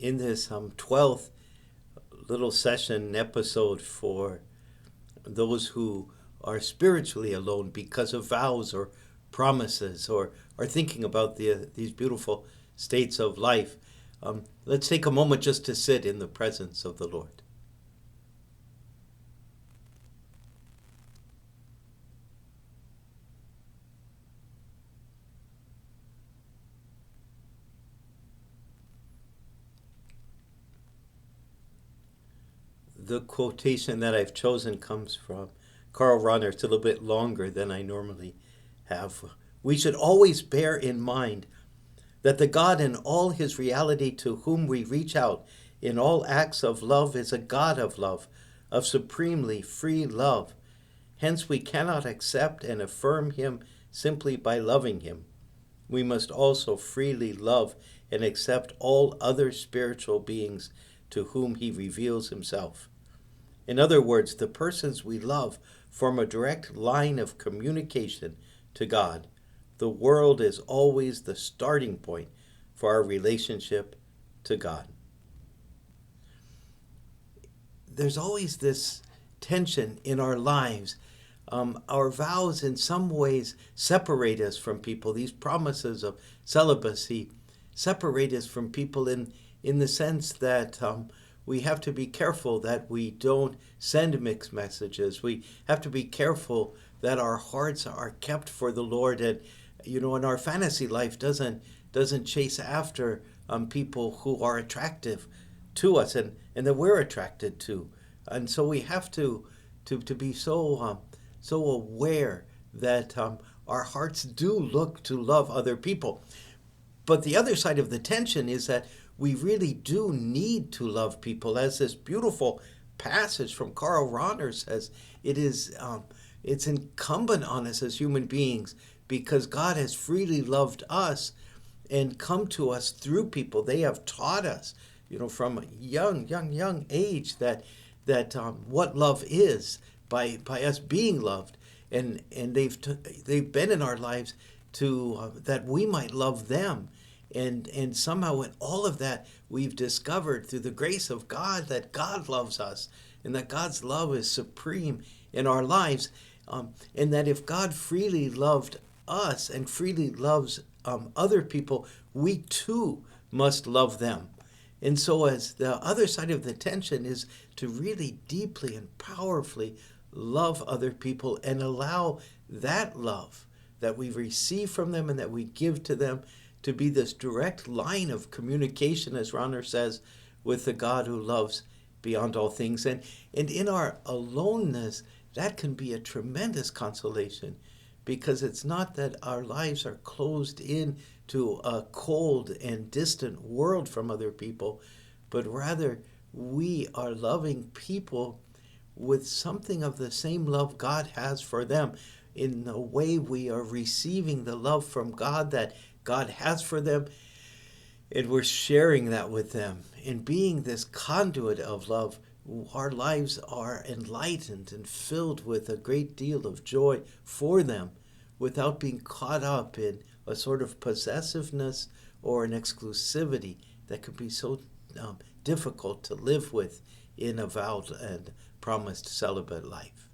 in this 12th little session episode for those who are spiritually alone because of vows or promises or are thinking about these beautiful states of life. Let's take a moment just to sit in the presence of the Lord. The quotation that I've chosen comes from Karl Rahner. It's a little bit longer than I normally have. We should always bear in mind that the God in all his reality to whom we reach out in all acts of love is a God of love, of supremely free love. Hence we cannot accept and affirm him simply by loving him. We must also freely love and accept all other spiritual beings to whom he reveals himself. In other words, the persons we love form a direct line of communication to God. The world is always the starting point for our relationship to God. There's always this tension in our lives. Our vows in some ways separate us from people. These promises of celibacy separate us from people in the sense that we have to be careful that we don't send mixed messages. We have to be careful that our hearts are kept for the Lord, and and our fantasy life doesn't chase after people who are attractive to us and that we're attracted to. And so we have to be so aware that our hearts do look to love other people. But the other side of the tension is that we really do need to love people. As this beautiful passage from Karl Rahner says, it's incumbent on us as human beings because God has freely loved us and come to us through people. They have taught us, from a young age that what love is by us being loved, and they've been in our lives to that we might love them. And somehow in all of that, we've discovered through the grace of God that God loves us and that God's love is supreme in our lives. And that if God freely loved us and freely loves other people, we too must love them. And so as the other side of the tension is to really deeply and powerfully love other people and allow that love that we receive from them and that we give to them to be this direct line of communication, as Rahner says, with the God who loves beyond all things. And in our aloneness, that can be a tremendous consolation, because it's not that our lives are closed in to a cold and distant world from other people, but rather we are loving people with something of the same love God has for them. In a way, we are receiving the love from God that God has for them, and we're sharing that with them. And being this conduit of love, our lives are enlightened and filled with a great deal of joy for them without being caught up in a sort of possessiveness or an exclusivity that can be so difficult to live with in a vowed and promised celibate life.